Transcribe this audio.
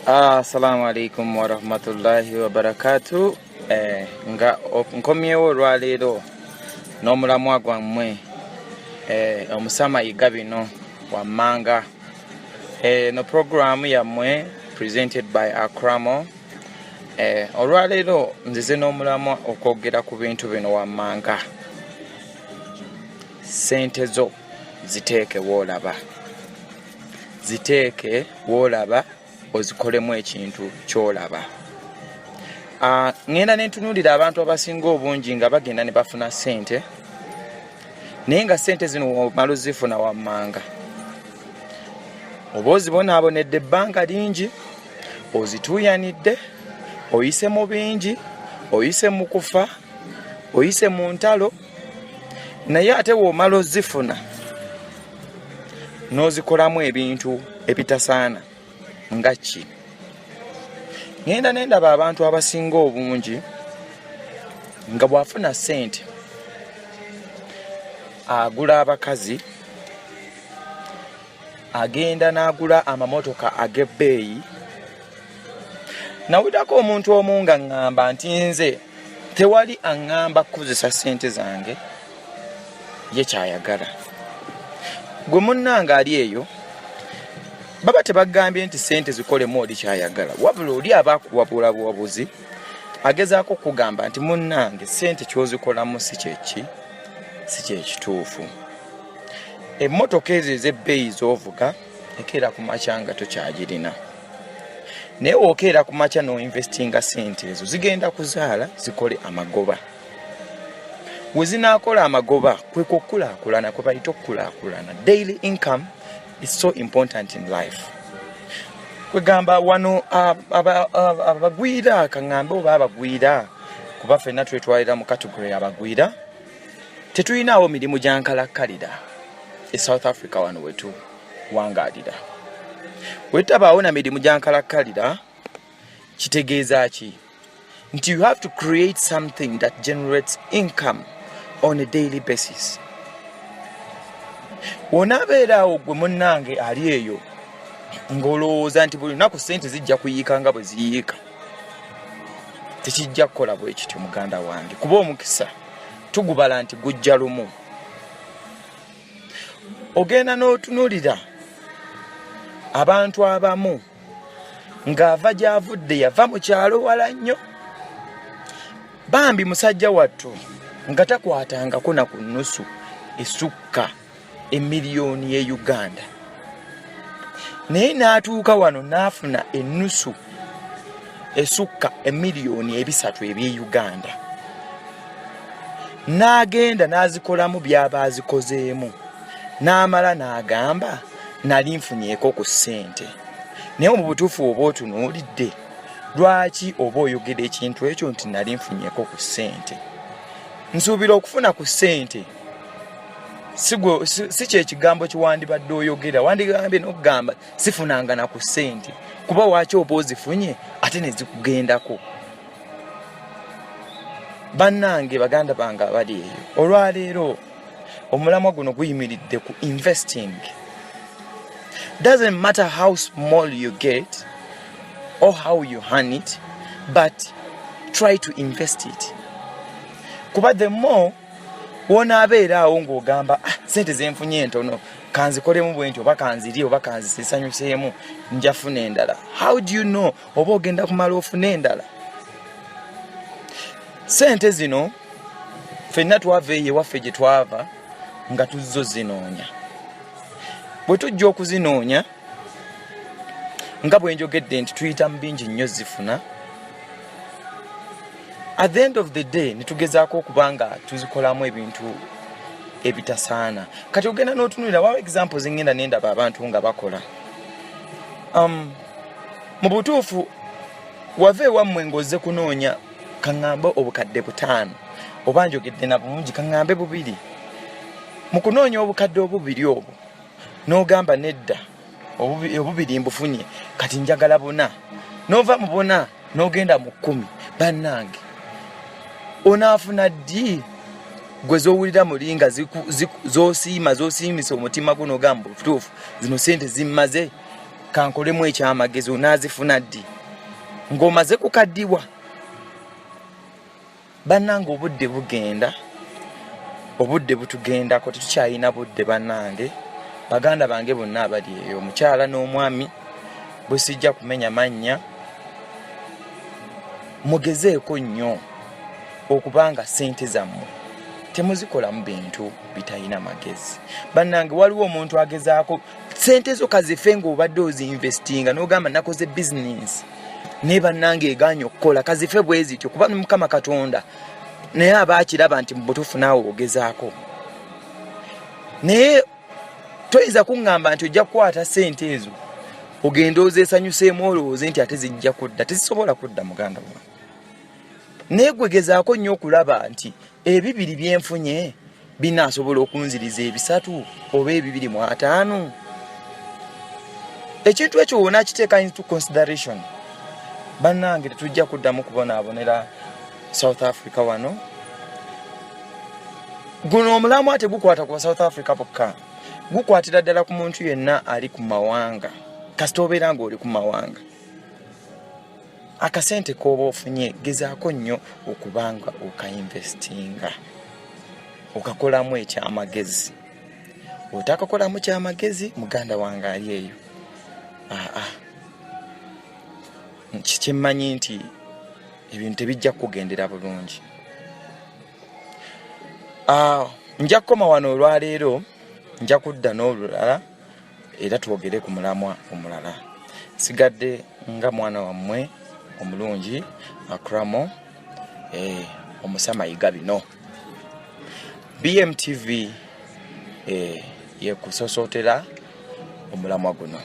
Assalamu alaikum wa rahmatullahi wa barakatuh. Nga nkomyewo lwaleero n'omulamwa gwammwe Omusama yiga bino wammanga no program yammwe presented by Acram. Olwaleero nzize n'omulamwa okwogera ku bintu bino wammanga. Ssente zo ziteeke wolaba. Ziteeke wolaba ozikolemu ekintu kyolaba. Ngenda nentunulira abantu abasinga obungi nga bagenda ne bafuna ssente, naye nga ssente zino omala zifuna wammanga. Oba ozibonaabonedde ebbanga lingi, ozituuyanidde, oyise mu bingi, oyise mu kufa, oyise mu ntalo, naye ate w'omala ozifuna n'ozikolamu ebintu ebitasaana nga ki. Ngenda nendaba abantu abasinga obungi nga bwafuna ssente agula abakazi, agenda n'agula amamotoka ag'ebbeeyi. Nawulirako omuntu omu nga ŋŋamba nti nze tewali aŋŋamba kukozesa ssente zange, ye kyayagala. Gwe munnanga ali eyo baba tebagambye nti ssente zikolemu oli kyayagala, wabula oli abakuwabula buwabuzi agezaako kugamba nti munnange ssente kyozikolamu si kyekituufu. Emmotoka ezo ez'ebbeeyi z'ovuga ekeera ku makya nga tokyagirina, naye wookeera ku makya n'oinvestinga ssente ezo zigenda kuzaala zikole amagoba. We zinaakola amagoba kwe kukulaakulana kwe bayita okukulaakulana. Daily income is so important in life. Kwegamba wano abagwira kaŋŋambe oba abagwira kuba ffenna twetwalira mu category abagwira, tetulinawo mirimu gya nkalakkalira e South Africa wano wetuwangaalira. Wetabaawo na mirimu gya nkalakkalira kitegeeza ki? Nti you have to create something that generates income on a daily basis. Wonaabeeraawo gwe munnange ali eyo ng'olowooza nti buli lunaku ssente zijja kuyiika nga bwe ziyiika, tekijja kukola bwe kityo muganda wange, kuba omukisa tugubala nti gujja lumu. Ogenda n'otunuulira abantu abamu ng'ava gy'avudde yava mu kyalo wala nnyo, bambi musajja wattu nga takwatangako na ku nnusu esukka emiliyoni ye Uganda, naye n'atuuka wano n'afuna ennusu esukka emiliyoni ebisatu eby'e Uganda, n'agenda n'azikolamu by'aba azikozeemu, n'amala n'agamba nali nfunyeeko ku ssente. Naye mu butuufu oba otunuulidde lwaki oba oyogera ekintu ekyo nti nali nfunyeeko ku ssente? Nsuubira okufuna ku ssente si kyekigambo kiwandibadde oyogera, wandigambye n'okugamba sifunanga na ku ssente, kuba waaki oba ozifunye ate ne zikugendako. Bannange baganda bange abali eyo, olwaleero omulamwa guno guyimiridde ku investing. Doesn't matter how small you get or how you earn it, but try to invest it. Kuba the more wonaabeeraawo ng'ogamba ssente zenfunye entono kanzikolemu bwe ntyo oba kanziri oba kanzisanyuseemu njafuna endala. How do you know oba ogenda kumala ofuna endala? Ssente zino ffenna twava eyo ewaffe gye twava nga tuzzo zinoonya. Bwe tujja okuzinoonya nga bwe njogedde nti tuyita mu bingi nnyo zifuna, at the end of the day nitugezaako okuba nga tuzikolamu ebintu ebitasaana. Kati ogenda n'otunulira wawo examples ngenda nendaba abantu nga bakola. Mu butuufu wava ewammwe ng'ozze kunoonya kaŋŋambe obukadde 5 oba njogedde na bungi kaŋŋambe 2. Mu kunoonya obukadde obubiri obwo n'ogamba nedda obubiri mbufunye kati njagala 4, n'ova mu 4 n'ogenda mu 10. Bannange onaafuna ddi gwe zowulira mulinga zosiimisa omutima guno gamba obutuufu zino ssente zimmaze kankolemu ekyamagezi onaazifuna ddi ng'omaze kukaddiwa. Bannange obudde bugenda, obudde butugendako, tetukyalina budde bannange. Baganda bange bonna abali eyo, omukyala n'omwami bwe sijja kumenya mannya, mugezeeko nnyo okubanga ssente zammwe temuzikolamu bintu bitalina magezi. Bannange waliwo omuntu agezaako ssente zo kazife ng'obadde ozinvestinga n'ogamba nakoze bizinensi naye bannange egaanye okukola kazife bwe zityo kuba Mukama Katonda naye aba akiraba nti mu butuufu naawe ogezaako. Naye toyinza kuŋŋamba nti ojja kukwata ssente ezo ogenda ozeesanyuseemu olowooze nti ate zijja kudda. Tezisobola kudda muganda wange. Naye gwe gezaako nnyo okulaba nti ebibiri byenfunye binaasobola okunziriza ebisatu oba 2.5. Ekintu ekyo wonna kiteeka into consideration. Bannange tetujja kuddamu kubonaabonera South Africa wano. Guno omulamwa tegukwata ku South Africa bokka, gukwatira ddala ku muntu yenna ali ku mawanga. Kasita obeera ng'oli ku mawanga, akasente k'oba ofunye gezaako nnyo okubanga okainvestinga, okakolamu ekyamagezi. Otakakolamu kyamagezi muganda wange ali eyo, kyemmanyi nti ebintu tebijja kugendera bulungi. Nja kukoma wano olwaleero, nja kudda n'olulala era twogere ku mulamwa omulala. Sigadde nga mwana wammwe omulungi Acram, Omusama yiga bino. BMTV yekusosootera omulamwa guno.